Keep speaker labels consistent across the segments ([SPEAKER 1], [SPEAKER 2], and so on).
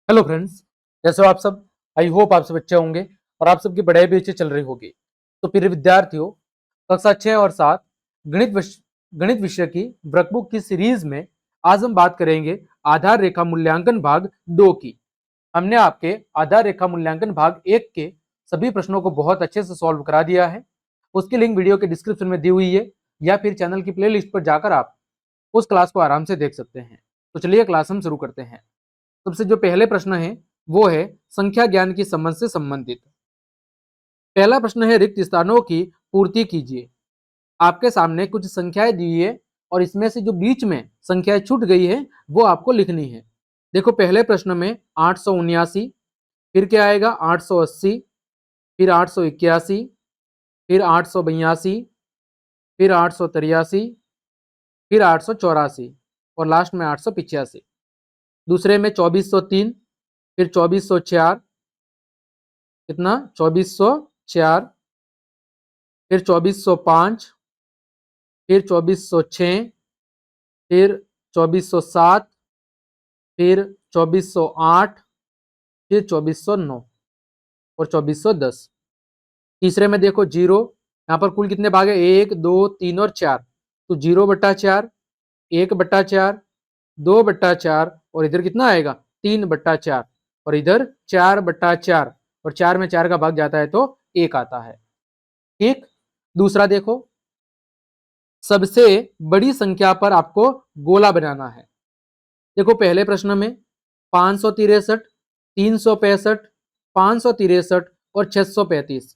[SPEAKER 1] Hello friends, कैसे हो आप सब। आई होप आप सब अच्छे होंगे और आप सबकी पढ़ाई भी अच्छी चल रही होगी। तो प्रिय विद्यार्थियों, कक्षा 6 और 7 गणित विषय की वर्कबुक की सीरीज में आज हम बात करेंगे आधार रेखा मूल्यांकन भाग 2 की। हमने आपके आधार रेखा मूल्यांकन भाग 1 के सभी प्रश्नों को बहुत अच्छे से सॉल्व करा दिया है। उसकी लिंक वीडियो के डिस्क्रिप्शन में दी हुई है या फिर चैनल की प्लेलिस्ट पर जाकर आप उस क्लास को आराम से देख सकते हैं। तो चलिए क्लास हम शुरू करते हैं। सबसे जो पहले प्रश्न है वो है संख्या ज्ञान की समझ से संबंधित। पहला प्रश्न है रिक्त स्थानों की पूर्ति कीजिए। आपके सामने कुछ संख्याएं दी है और इसमें से जो बीच में संख्याएं छूट गई है वो आपको लिखनी है। देखो पहले प्रश्न में 879, फिर क्या आएगा 880, फिर 881, फिर 882, फिर 883, फिर 884 और लास्ट में 885। दूसरे में 2403, फिर 2404, कितना 2404, फिर 2405, फिर 2406, फिर 2407, फिर 2408, फिर 2409 और 2410। तीसरे में देखो जीरो, यहाँ पर कुल कितने भाग है 1 2 3 और 4, तो 0/4, 1/4, 2/4 और इधर कितना आएगा 3/4 और इधर 4/4 और 4 में 4 का भाग जाता है तो 1 आता है। ठीक। दूसरा देखो, सबसे बड़ी संख्या पर आपको गोला बनाना है। देखो पहले प्रश्न में 563, 365, 563 और 635।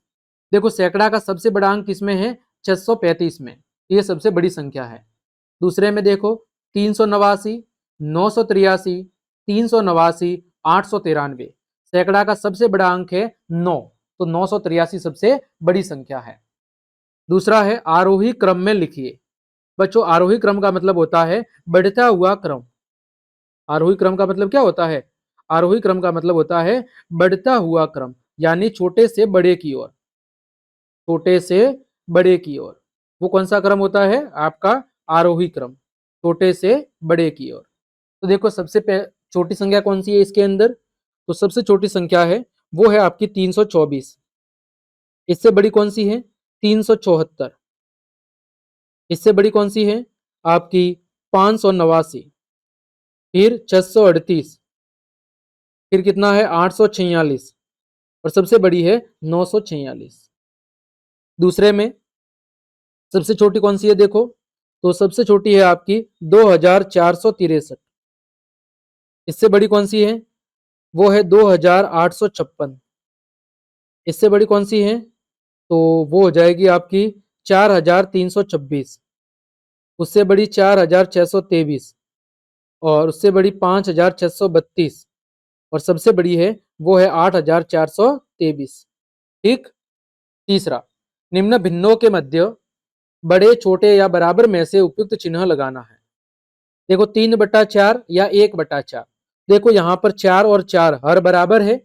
[SPEAKER 1] देखो सैकड़ा का सबसे बड़ा अंक किसमें है 635 में, ये सबसे बड़ी संख्या है। दूसरे में देखो 389, 983, 389, 893। सैकड़ा का सबसे बड़ा अंक है 9, तो 983 सबसे बड़ी संख्या है। दूसरा है आरोही क्रम में लिखिए। बच्चों आरोही क्रम का मतलब होता है बढ़ता हुआ क्रम। आरोही क्रम का मतलब क्या होता है, आरोही क्रम का मतलब होता है बढ़ता हुआ क्रम, यानी छोटे से बड़े की ओर, छोटे से बड़े की ओर। वो कौन सा क्रम होता है आपका आरोही क्रम, छोटे से बड़े की ओर। तो देखो सबसे छोटी संख्या कौन सी है इसके अंदर, तो सबसे छोटी संख्या है वो है आपकी 324। इससे बड़ी कौन सी है 374। इससे बड़ी कौन सी है आपकी 589, फिर 638, फिर कितना है 846 और सबसे बड़ी है 946। दूसरे में सबसे छोटी कौन सी है देखो, तो सबसे छोटी है आपकी 2463। इससे बड़ी कौन सी है वो है 2856। इससे बड़ी कौन सी है तो वो हो जाएगी आपकी 4326। उससे बड़ी 4623 और उससे बड़ी 5632 और सबसे बड़ी है वो है 8423। ठीक। तीसरा, निम्न भिन्नों के मध्य बड़े छोटे या बराबर में से उपयुक्त चिन्ह लगाना है। देखो 3/4 या 1/4। देखो यहाँ पर 4 और 4 हर बराबर है,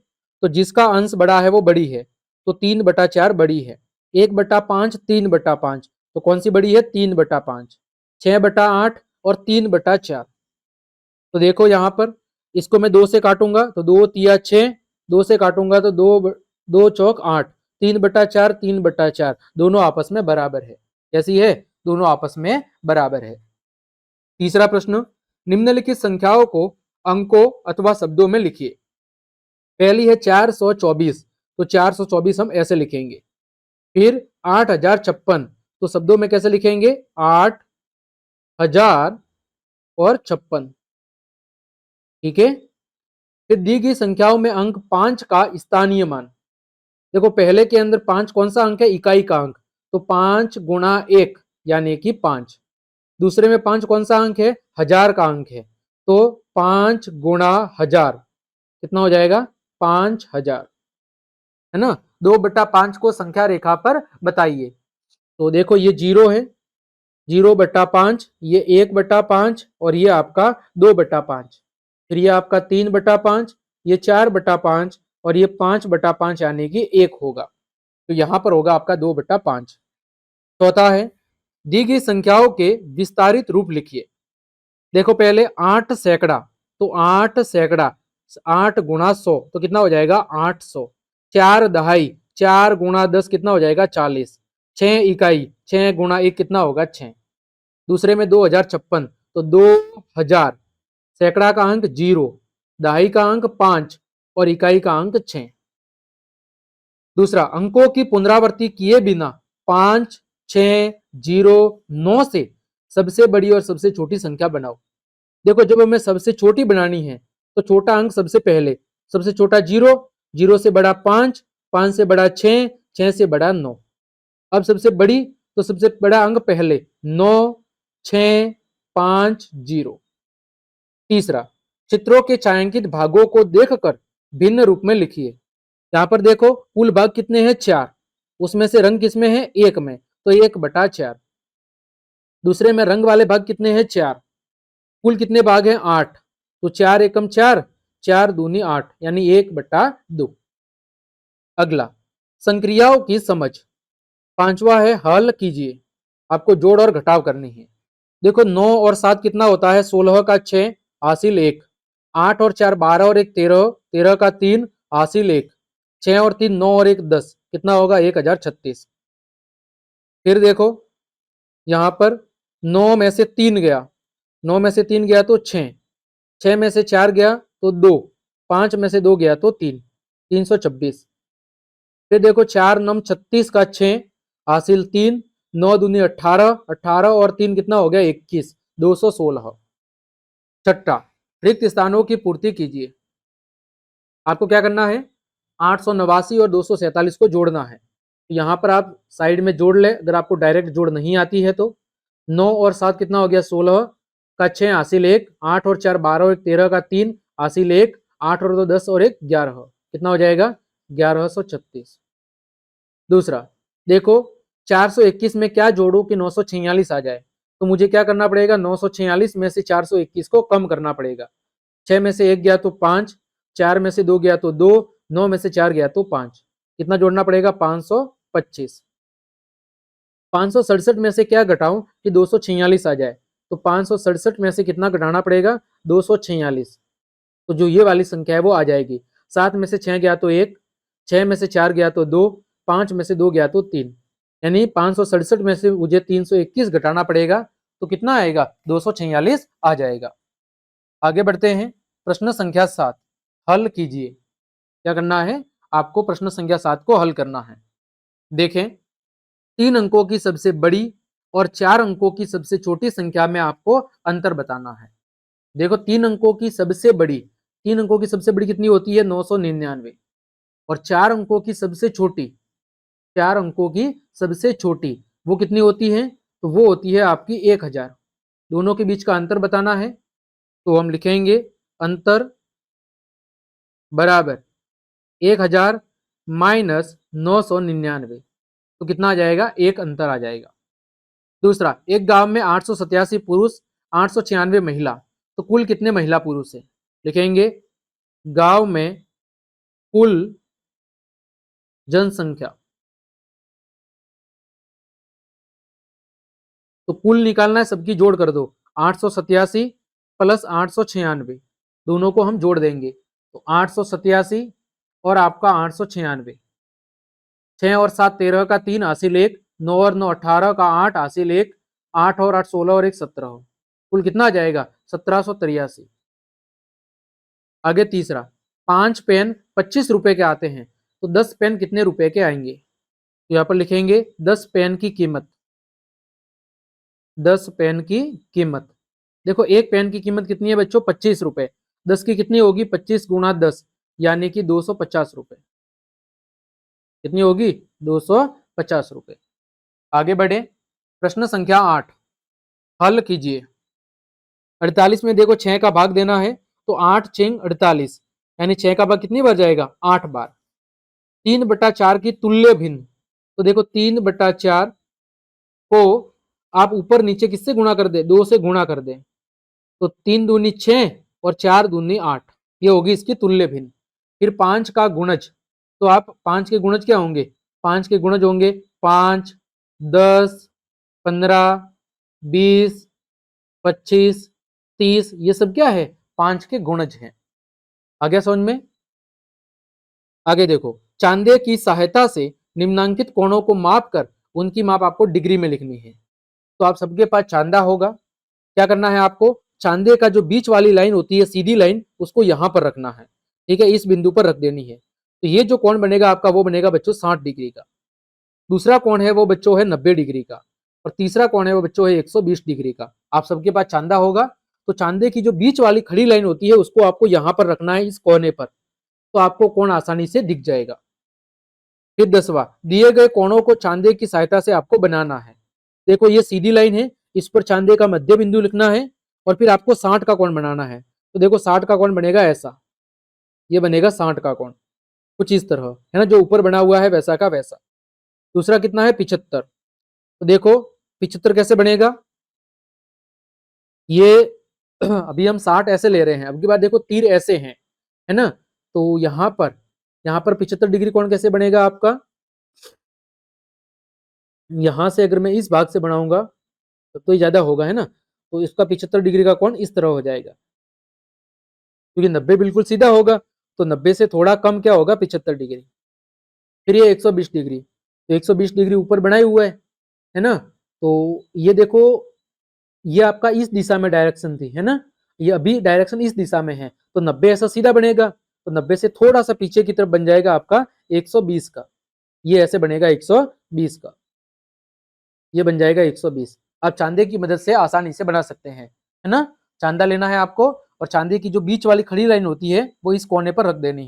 [SPEAKER 1] तो जिसका अंश बड़ा है वो बड़ी है, तो 3/4 बड़ी है। 1/5 3/5, तो कौन सी बड़ी है 3/5। 6/8 और 3/4। तो देखो यहाँ पर इसको मैं 2 से काटूंगा तो 2 तिया 6, 2 से काटूंगा तो 2 2 चौक 8, 3/4 3/4 दोनों आपस में बराबर है। कैसी है, दोनों आपस में बराबर है। तीसरा प्रश्न, निम्नलिखित संख्याओं को अंकों अथवा शब्दों में लिखिए। पहली है 424, तो 424 हम ऐसे लिखेंगे। फिर 8056, तो शब्दों में कैसे लिखेंगे 8000 और 56। ठीक है। फिर दी गई संख्याओं में अंक 5 का स्थानीय मान। देखो पहले के अंदर 5 कौन सा अंक है इकाई का अंक, तो 5 गुणा 1 यानी कि 5। दूसरे में 5 कौन सा अंक है हजार का अंक है, तो 5 गुणा हजार कितना हो जाएगा 5000, है ना। 2/5 को संख्या रेखा पर बताइए। तो देखो ये 0 है, 0/5, ये 1/5 और ये आपका 2/5। फिर ये आपका 3/5, ये 4/5 और ये 5/5 यानी कि 1 होगा, तो यहां पर होगा आपका 2/5। चौथा है दी गई संख्याओं के विस्तारित रूप लिखिए। देखो पहले 8 सैकड़ा, तो 8 सैकड़ा 8 गुणा 100 तो कितना हो जाएगा 800। 4 दहाई, 4 गुणा 10 कितना हो जाएगा 40। 6 इकाई, 6 गुणा 1 कितना होगा 6। दूसरे में 2056 तो 2000। सैकड़ा का अंक 0, दहाई का अंक 5 और इकाई का अंक 6। दूसरा, अंकों की पुनरावृत्ति किए बिना 5, 6, 0, 9 से सबसे बड़ी और सबसे छोटी संख्या बनाओ। देखो जब हमें सबसे छोटी बनानी है तो छोटा अंक सबसे पहले, सबसे छोटा 0, 0 से बड़ा 5, 5 से बड़ा 6, 6 से बड़ा 9। अब सबसे बड़ी तो सबसे बड़ा अंक पहले 9, 6, 5, 0। तीसरा, चित्रों के छायांकित भागों को देखकर भिन्न रूप में लिखिए। यहाँ पर देखो कुल भाग कितने हैं 4, उसमें से रंग किसमें है 1 में, तो 1/4। दूसरे में रंग वाले भाग कितने हैं 4, कुल कितने भाग हैं 8, तो 4 एकम 4, 4 दूनी 8 यानी 1/2। अगला, संक्रियाओं की समझ। पांचवा है हल कीजिए। आपको जोड़ और घटाव करनी है। देखो 9 और 7 कितना होता है 16 का 6 हासिल 1। 8 और 4 12 और 1 13, 13 का 3 हासिल 1। 6 और 3 9 और 1 10 कितना होगा 1036। फिर देखो यहां पर 9 में से 3 गया, 9 में से 3 गया तो 6, 6 में से 4 गया तो 2, 5 में से 2 गया तो 3, 326। फिर देखो 4 9 36 का 6 हासिल 3, 9 दूनी 18, 18 और 3 कितना हो गया 21, 216। छठा, रिक्त स्थानों की पूर्ति कीजिए। आपको क्या करना है 889 और 247 को जोड़ना है। तो यहाँ पर आप साइड में जोड़ ले, अगर आपको डायरेक्ट जोड़ नहीं आती है तो। 9 और 7 कितना हो गया 16 का 6 हासिल 1, 8 और 4 12 और 1 13 का 3 हासिल 1, 8 और 2 10 और 1 11 कितना हो जाएगा 1136। दूसरा, देखो 421 में क्या जोड़ू कि 946 आ जाए, तो मुझे क्या करना पड़ेगा 946 में से 421 को कम करना पड़ेगा। 6 में से 1 गया तो 5, 4 में से 2 गया तो 2, 9 में से 4 गया तो 5, कितना जोड़ना पड़ेगा 525। 567 में से क्या घटाऊं कि 246 आ जाए, तो 567 में से कितना घटाना पड़ेगा 246, तो जो ये वाली संख्या है वो आ जाएगी। 7 में से 6 गया तो 1, 6 में से 4 गया तो 2, 5 में से 2 गया तो 3, यानी 567 में से मुझे 321 घटाना पड़ेगा, तो कितना आएगा 246 आ जाएगा। आगे बढ़ते हैं, प्रश्न संख्या 7 हल कीजिए। क्या करना है आपको प्रश्न संख्या 7 को हल करना है। देखें 3 अंकों की सबसे बड़ी और 4 अंकों की सबसे छोटी संख्या में आपको अंतर बताना है। देखो 3 अंकों की सबसे बड़ी, 3 अंकों की सबसे बड़ी कितनी होती है 999, और 4 अंकों की सबसे छोटी, 4 अंकों की सबसे छोटी वो कितनी होती है, तो वो होती है आपकी 1000। दोनों के बीच का अंतर बताना है, तो हम लिखेंगे अंतर बराबर 1000 माइनस 999, तो कितना आ जाएगा 1 अंतर आ जाएगा। दूसरा, एक गांव में 887 पुरुष 896 महिला, तो कुल कितने महिला पुरुष है, लिखेंगे गांव में कुल जनसंख्या, तो कुल निकालना है सबकी जोड़ कर दो 887 प्लस 896, दोनों को हम जोड़ देंगे तो 887 और आपका 896, 6 और 7 13 का 3 हासिल 1, 9 और 9 18 का 8 हासिल 1, 8 और 8 16 और 1 17, कुल कितना आ जाएगा 1783। आगे तीसरा, 5 पेन 25 रुपए के आते हैं, तो 10 पेन कितने रुपए के आएंगे, तो यहां पर लिखेंगे 10 पेन की कीमत, 10 पेन की कीमत। देखो एक पेन की कीमत कितनी है बच्चों 25 रुपए, 10 की कितनी होगी 25 गुणा 10 यानी कि 250 रुपए, कितनी होगी 250 रुपए। आगे बढ़े, प्रश्न संख्या 8 हल कीजिए। 48 में देखो 6 का भाग देना है, तो 8 6 48 यानी 6 का भाग कितनी बार जाएगा 8 बार। 3/4 की तुल्य भिन्न, तो देखो 3/4 को आप ऊपर नीचे किससे गुणा कर दे 2 से गुणा कर दे, तो 3 दूनी 6 और 4 दूनी 8, ये होगी इसकी तुल्य भिन्न। फिर 5 का गुणज, तो आप 5 के गुणज क्या होंगे 5 के गुणज होंगे 5 10 15 20 25 30, ये सब क्या है 5 के गुणज हैं। आ गया समझ में? आगे देखो, चांदे की सहायता से निम्नांकित कोणों को माप कर उनकी माप आपको डिग्री में लिखनी है। तो आप सबके पास चांदा होगा, क्या करना है आपको, चांदे का जो बीच वाली लाइन होती है सीधी लाइन, उसको यहां पर रखना है, ठीक है, इस बिंदु पर रख देनी है। तो ये जो कोण बनेगा आपका वो बनेगा बच्चों 60 डिग्री का। दूसरा कोण है वो बच्चों है 90 डिग्री का, और तीसरा कोण है वो बच्चों है 120 डिग्री का। आप सबके पास चांदा होगा, तो चांदे की जो बीच वाली खड़ी लाइन होती है उसको आपको यहां पर रखना है इस कोने पर, तो आपको कोण आसानी से दिख जाएगा। फिर 10वां, दिए गए कोणों को चांदे की सहायता से आपको बनाना है। देखो ये सीधी लाइन है, इस पर चांदे का मध्य बिंदु लिखना है, और फिर आपको 60 का कोण बनाना है। तो देखो 60 का कोण बनेगा ऐसा, ये बनेगा 60 का कोण, कुछ इस तरह है ना, जो ऊपर बना हुआ है वैसा का वैसा। दूसरा कितना है 75, तो देखो 75 कैसे बनेगा, ये अभी हम 60 ऐसे ले रहे हैं, अब की बात देखो तीर ऐसे हैं, है ना, तो यहाँ पर 75 डिग्री कोण कैसे बनेगा आपका, यहां से अगर मैं इस भाग से बनाऊंगा तब तो ये ज्यादा होगा, है ना, तो इसका 75 डिग्री का कोण इस तरह हो जाएगा, क्योंकि 90 बिल्कुल सीधा होगा, तो 90 से थोड़ा कम क्या होगा 75 डिग्री। फिर ये 120 डिग्री, तो 120 डिग्री ऊपर बनाए हुआ है ना, तो ये देखो, ये आपका इस दिशा में डायरेक्शन थी, है ना, ये अभी डायरेक्शन इस दिशा में है, तो 90 ऐसा सीधा बनेगा, तो 90 से थोड़ा सा पीछे की तरफ बन जाएगा आपका 120 का, ये ऐसे बनेगा 120 का, ये बन जाएगा 120। आप चांदे की मदद से आसानी से बना सकते हैं, है ना, चांदा लेना है आपको, और चांदी की जो बीच वाली खड़ी लाइन होती है वो इस कोने पर रख देनी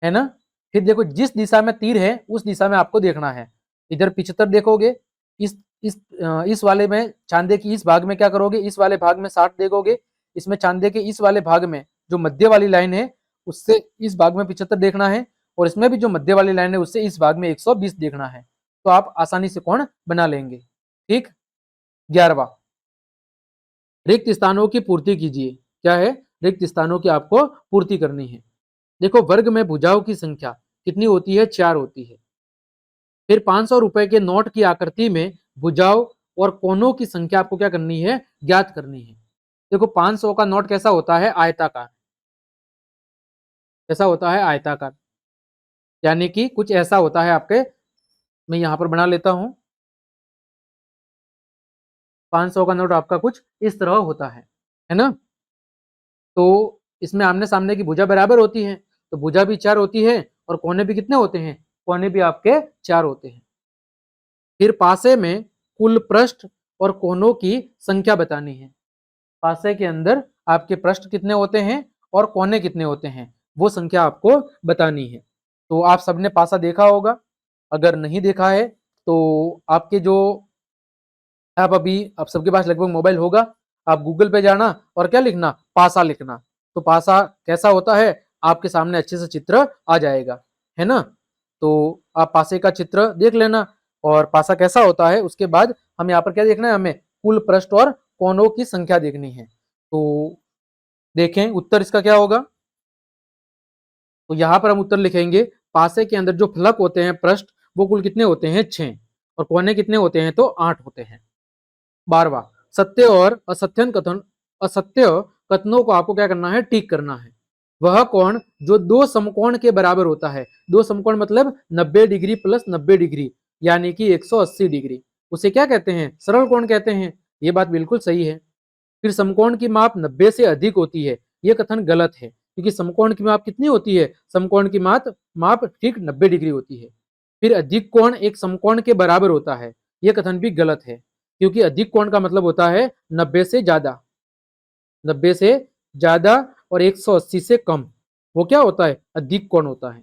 [SPEAKER 1] है ना। फिर देखो जिस दिशा में तीर है उस दिशा में आपको देखना है, इधर 75 देखोगे, इस इस वाले में चांदे की इस भाग में क्या करोगे, इस वाले भाग में 60 देखोगे, इसमें चांदे के इस वाले भाग में जो मध्य वाली लाइन है उससे इस भाग में 75 देखना है, और इसमें भी जो मध्य वाली लाइन है उससे इस भाग में 120 देखना है, तो आप आसानी से कोण बना लेंगे। ठीक। 11वां, रिक्त स्थानों की पूर्ति कीजिए। क्या है, रिक्त स्थानों की आपको पूर्ति करनी है। देखो वर्ग में भुजाओं की संख्या कितनी होती है, 4 होती है। फिर 500 रुपए के नोट की आकृति में भुजाओं और कोनों की संख्या आपको क्या करनी है, ज्ञात करनी है। देखो 500 का नोट कैसा होता है, आयताकार, कैसा होता है, आयताकार, यानी कि कुछ ऐसा होता है आपके, मैं यहां पर बना लेता हूं, 500 का नोट आपका कुछ इस तरह होता है ना, तो इसमें आमने सामने की भुजा बराबर होती है, तो भुजा भी 4 होती है, और कोने भी कितने होते हैं, कोने भी आपके 4 होते हैं। फिर पासे में कुल पृष्ठ और कोनों की संख्या बतानी है। पासे के अंदर आपके पृष्ठ कितने होते हैं और कोने कितने होते हैं, वो संख्या आपको बतानी है। तो आप सबने पासा देखा होगा, अगर नहीं देखा है तो आपके जो, आप सबके पास लगभग मोबाइल होगा, आप गूगल पे जाना और क्या लिखना, पासा लिखना, तो पासा कैसा होता है आपके सामने अच्छे से चित्र आ जाएगा, है ना। तो आप पासे का चित्र देख लेना, और पासा कैसा होता है उसके बाद हम यहाँ पर क्या देखना है, हमें कुल पृष्ठ और कोनों की संख्या देखनी है। तो देखें उत्तर इसका क्या होगा, तो यहाँ पर हम उत्तर लिखेंगे, पासे के अंदर जो फलक होते हैं पृष्ठ वो कुल कितने होते हैं, 6, और कोने कितने होते हैं, तो 8 होते हैं। 12वां, सत्य और असत्य कथनों को आपको क्या करना है, टिक करना है। वह कोण जो दो समकोण के बराबर होता है, दो समकोण मतलब 90 डिग्री प्लस 90 डिग्री यानी कि 180 डिग्री, उसे क्या कहते हैं, सरल कोण कहते हैं। ये बात बिल्कुल सही है। फिर समकोण की माप 90 से अधिक होती है, यह कथन गलत है, क्योंकि समकोण की माप कितनी होती है, समकोण की माप ठीक 90 डिग्री होती है। फिर अधिक कोण एक समकोण के बराबर होता है, यह कथन भी गलत है, क्योंकि अधिक कोण का मतलब होता है 90 से ज्यादा, 90 से ज्यादा, और 180 से कम, वो क्या होता है, अधिक कोण होता है।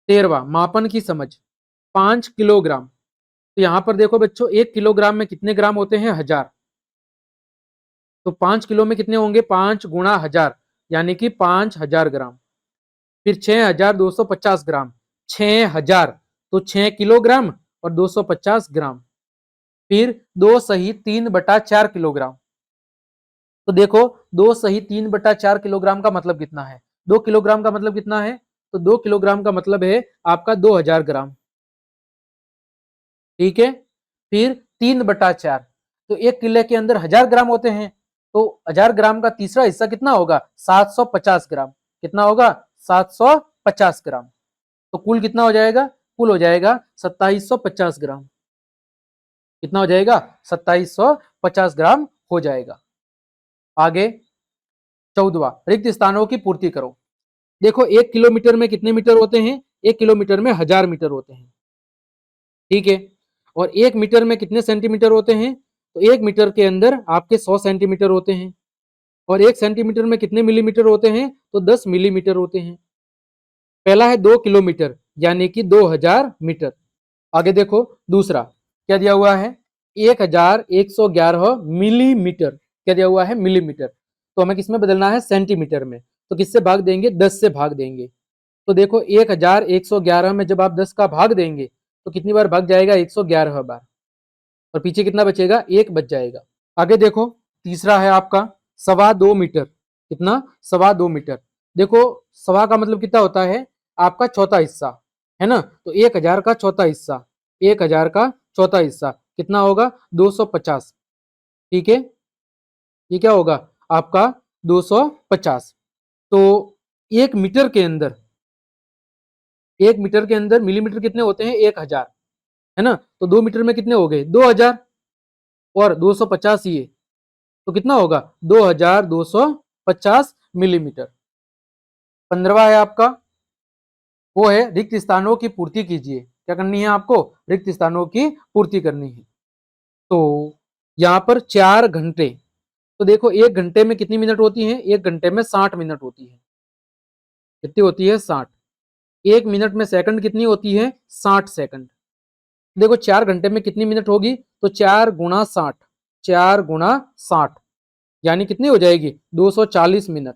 [SPEAKER 1] 13वां, मापन की समझ, 5 किलोग्राम, तो यहां पर देखो बच्चों 1 किलोग्राम में कितने ग्राम होते हैं, 1000, तो 5 किलो में कितने होंगे, 5 गुणा 1000 यानी कि 5000 ग्राम। फिर 6250 ग्राम, 6000, तो 6 किलोग्राम और 250 ग्राम। फिर 2 सही 3/4 किलोग्राम, तो देखो 2 सही 3/4 किलोग्राम का मतलब कितना है, 2 किलोग्राम का मतलब कितना है, तो 2 किलोग्राम का मतलब है आपका 2000 ग्राम। ठीक है। फिर 3/4, तो 1 किलो के अंदर 1000 ग्राम होते हैं, तो 1000 ग्राम का तीसरा हिस्सा कितना होगा, 750 ग्राम। कितना होगा 750 ग्राम। तो कुल कितना हो जाएगा, कुल हो जाएगा 2750 ग्राम। कितना हो जाएगा 2750 ग्राम हो जाएगा। आगे 14वां, रिक्त स्थानों की पूर्ति करो। देखो 1 किलोमीटर में कितने मीटर होते हैं, 1 किलोमीटर में 1000 मीटर होते हैं, ठीक है। और 1 मीटर में कितने सेंटीमीटर होते हैं, तो 1 मीटर के अंदर आपके 100 सेंटीमीटर होते हैं। और 1 सेंटीमीटर में कितने मिलीमीटर होते हैं, तो 10 मिलीमीटर होते हैं। पहला है 2 किलोमीटर यानी कि 2000 मीटर। आगे देखो दूसरा क्या दिया हुआ है, 1111 मिलीमीटर। क्या दिया हुआ है, मिलीमीटर। तो हमें किसमें बदलना है, सेंटीमीटर में। तो किससे भाग देंगे, 10 से भाग देंगे। तो देखो 1111 में जब आप 10 का भाग देंगे तो कितनी बार भाग जाएगा, 111 बार। और पीछे कितना बचेगा, 1 बच जाएगा। आगे देखो तीसरा है आपका 2.25 मीटर। कितना, 2.25 मीटर। देखो सवा का मतलब कितना होता है, आपका चौथा हिस्सा, है ना। तो 1000 का चौथा हिस्सा, 1000 का चौथा हिस्सा कितना होगा, 250। ठीक है, ये क्या होगा आपका 250। तो 1 मीटर के अंदर, 1 मीटर के अंदर मिलीमीटर कितने होते हैं, 1000, है ना। तो 2 मीटर में कितने हो गए, 2000, और 250 ये, तो कितना होगा 2250 मिलीमीटर। 15वां है आपका, वो है रिक्त स्थानों की पूर्ति कीजिए। क्या करनी है आपको, रिक्त स्थानों की पूर्ति करनी है। तो यहां पर 4 घंटे, तो देखो 1 घंटे में कितनी मिनट होती है, 1 घंटे में 60 मिनट होती है। कितनी होती है, 60। 1 मिनट में सेकंड कितनी होती है, 60 सेकंड। देखो 4 घंटे में कितनी मिनट होगी, तो 4 गुणा 60, 4 गुणा 60 यानी कितनी हो जाएगी, 240 मिनट।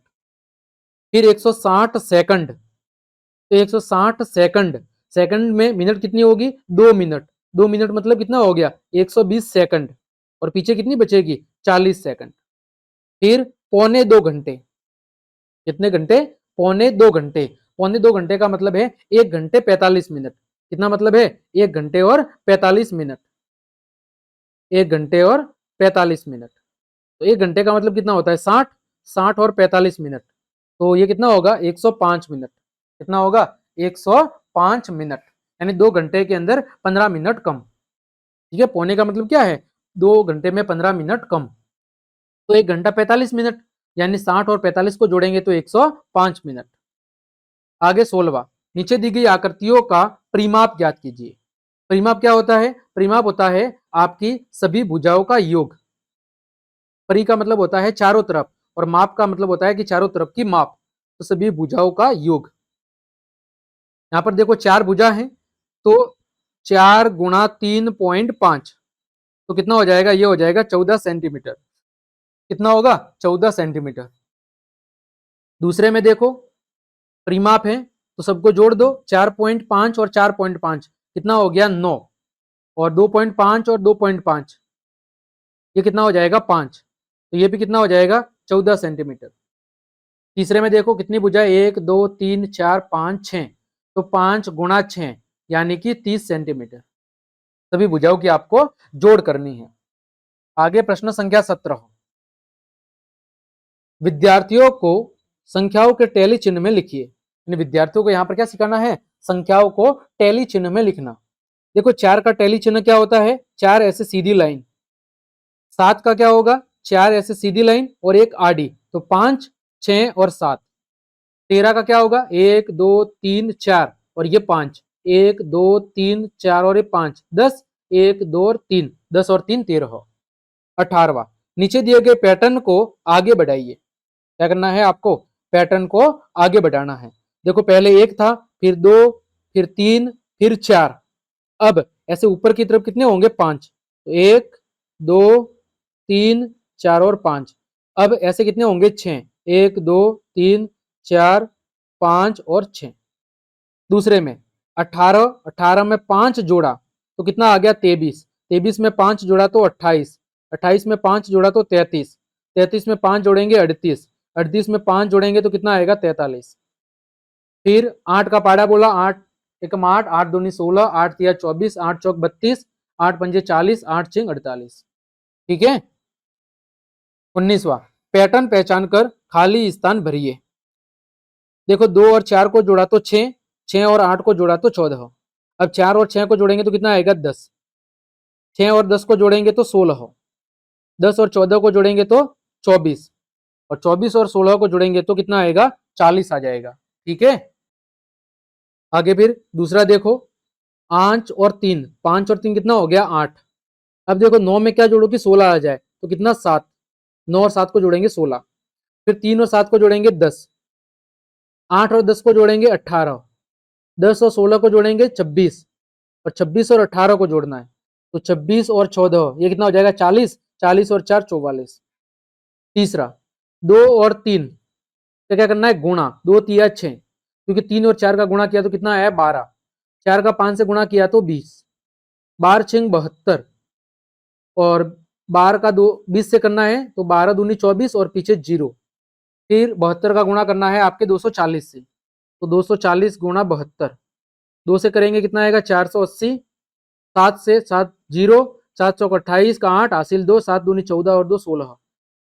[SPEAKER 1] फिर 160 सेकंड, तो 160 सेकंड, सेकंड में मिनट कितनी होगी, 2 मिनट। 2 मिनट मतलब कितना हो गया, 120 सेकंड। और पीछे कितनी बचेगी, 40 सेकंड। फिर 2.25 घंटे, कितने घंटे, 2.25 घंटे। 2.25 घंटे का मतलब है 1 घंटे 45 मिनट। कितना मतलब है, 1 घंटे और 45 मिनट। 1 घंटे और 45 मिनट। तो 1 घंटे का मतलब कितना होता है, 60, 60 और 45 मिनट। तो ये कितना होगा, 105 मिनट। कितना होगा, 105 मिनट। यानी 2 घंटे के अंदर 15 मिनट कम। ठीक है, पौने का मतलब क्या है, 2 घंटे में 15 मिनट कम। तो 1 घंटा 45 मिनट, यानी 60 और 45 को जोड़ेंगे तो 105 मिनट। आगे 16वां, नीचे दी गई आकृतियों का परिमाप ज्ञात कीजिए। परिमाप क्या होता है, परिमाप होता है आपकी सभी भुजाओं का योग। परि का मतलब होता है चारों तरफ, और माप का मतलब होता है कि चारों तरफ की माप। तो सभी भुजाओं का योग। यहां पर देखो 4 भुजा है, तो 4 गुणा 3.5, तो कितना हो जाएगा, ये हो जाएगा 14 सेंटीमीटर। कितना होगा, 14 सेंटीमीटर। दूसरे में देखो परिमाप है, तो सबको जोड़ दो, 4.5 और 4.5 कितना हो गया, 9। और 2.5 और 2.5 ये कितना हो जाएगा, 5। तो ये भी कितना हो जाएगा, 14 सेंटीमीटर। तीसरे में देखो कितनी भुजा, 1 2 3 4 5 6, तो 5 गुणा 6 यानी कि 30 सेंटीमीटर। सभी भुजाओं की आपको जोड़ करनी है। आगे प्रश्न संख्या 17, विद्यार्थियों को संख्याओं के टैली चिन्ह में लिखिए। विद्यार्थियों को यहाँ पर क्या सिखाना है, संख्याओं को टैली चिन्ह में लिखना। देखो 4 का टैली चिन्ह क्या होता है, 4 ऐसे सीधी लाइन। 7 का क्या होगा, 4 ऐसे सीधी लाइन और एक आड़ी, तो 5 6 और 7। 13 का क्या होगा, 1 2 3 4 और ये 5, 1 2 3 4 और ये 5। 10 1 2 और 3, 10 और 3 13। 18वां, नीचे दिए गए पैटर्न को आगे बढ़ाइए। क्या करना है आपको, पैटर्न को आगे बढ़ाना है। देखो पहले 1 था, फिर 2, फिर 3, फिर 4। अब ऐसे ऊपर की तरफ कितने होंगे, 5। तो 1 2 3 4 और 5। अब ऐसे कितने होंगे, 6। 1 2 3 4 5 और 6। दूसरे में 18, 18 में 5 जोड़ा तो कितना आ गया, 23। 23 में 5 जोड़ा तो 28, 28 में 5 जोड़ा तो 33, 33 में 5 जोड़ेंगे 38, 38 में 5 जोड़ेंगे तो कितना आएगा, 43। फिर 8 का पाड़ा बोला, 8 एकम 8, 8 दूनी 16, 8 तिया 24, 8 चौक 32, 8 पंजे 40, 8 छिंग 48। ठीक है। 19वां, पैटर्न पहचान कर खाली स्थान भरिए। देखो 2 और 4 को जोड़ा तो 6, 6 और 8 को जोड़ा तो 14। अब 4 और 6 को जोड़ेंगे तो कितना आएगा 10, 6 और 10 को जोड़ेंगे तो 16, 10 और 14 को जोड़ेंगे तो 24, और 24 और 16 को जोड़ेंगे तो कितना आएगा 40 आ जाएगा। ठीक है, आगे फिर दूसरा देखो, 5 और 3, 5 और 3 कितना हो गया 8। अब देखो 9 में क्या जोड़ो कि 16 आ जाए, तो कितना 7, 9 और 7 को जोड़ेंगे 16, फिर 3 और 7 को जोड़ेंगे 10, 8 और 10 को जोड़ेंगे 18, 10 और 16 को जोड़ेंगे 26, और 26 और 18 को जोड़ना है तो 26 और 14 ये कितना हो जाएगा 40, 40 और 4 44। तीसरा 2 और 3 तो क्या करना है गुणा, 2 तिया 6, क्योंकि 3 और 4 का गुणा किया तो कितना आया 12, 4 का 5 से गुणा किया तो 20, 12 6 72, और 12 का 2 20 से करना है तो 12 दूनी 24 और पीछे 0, फिर 72 का गुणा करना है आपके 240 से, तो 240 गुणा 72, 2 से करेंगे कितना आएगा 480, 7 से 7 0, 7 चौक 28 का 8 हासिल 2, 7 दूनी 14 और 2 16,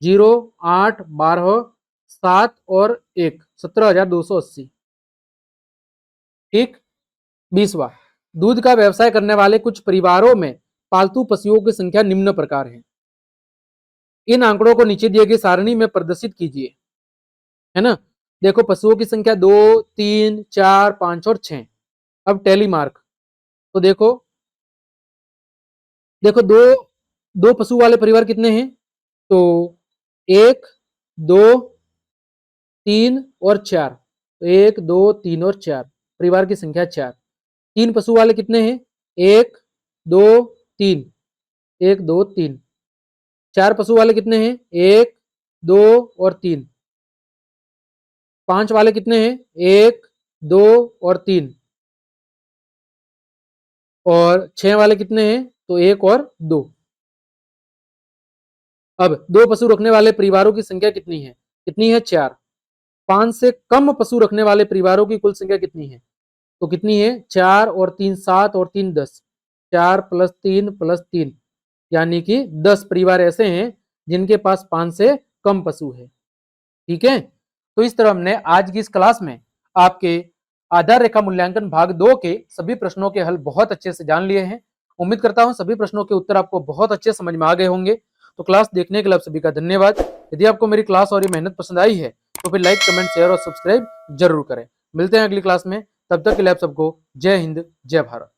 [SPEAKER 1] 0 8 12 7 और 1 17,280। ठीक, 20वां, दूध का व्यवसाय करने वाले कुछ परिवारों में पालतू पशुओं की संख्या निम्न प्रकार है। इन आंकड़ों को नीचे दिए गए सारणी में प्रदर्शित कीजिए, है ना। देखो पशुओं की संख्या 2 3 4 5 और 6। अब टैली मार्क, तो देखो देखो दो पशु वाले परिवार कितने हैं, तो 1 2 3 और 4, 1 2 3 और 4, परिवार की संख्या 4। 3 पशु वाले कितने हैं, 1 2 3, 1 2 3। 4 पशु वाले कितने हैं, 1 2 और 3। 5 वाले कितने हैं, 1 2 और 3, और 6 वाले कितने हैं, तो 1 और 2। अब 2 पशु रखने वाले परिवारों की संख्या कितनी है 4। 5 से कम पशु रखने वाले परिवारों की कुल संख्या कितनी है, तो कितनी है 4 और 3 7 और 3 10, 4 + 3 + 3, यानी कि 10 परिवार ऐसे हैं जिनके पास 5 से कम पशु है। ठीक है, तो इस तरह हमने आज की इस क्लास में आपके आधार रेखा मूल्यांकन भाग 2 के सभी प्रश्नों के हल बहुत अच्छे से जान लिए हैं। उम्मीद करता हूं सभी प्रश्नों के उत्तर आपको बहुत अच्छे समझ में आ गए होंगे। तो क्लास देखने के लिए आप सभी का धन्यवाद। यदि आपको मेरी क्लास और ये मेहनत पसंद आई है तो फिर लाइक कमेंट शेयर और सब्सक्राइब जरूर करें। मिलते हैं अगली क्लास में, तब तक के लिए आप सबको जय हिंद जय भारत।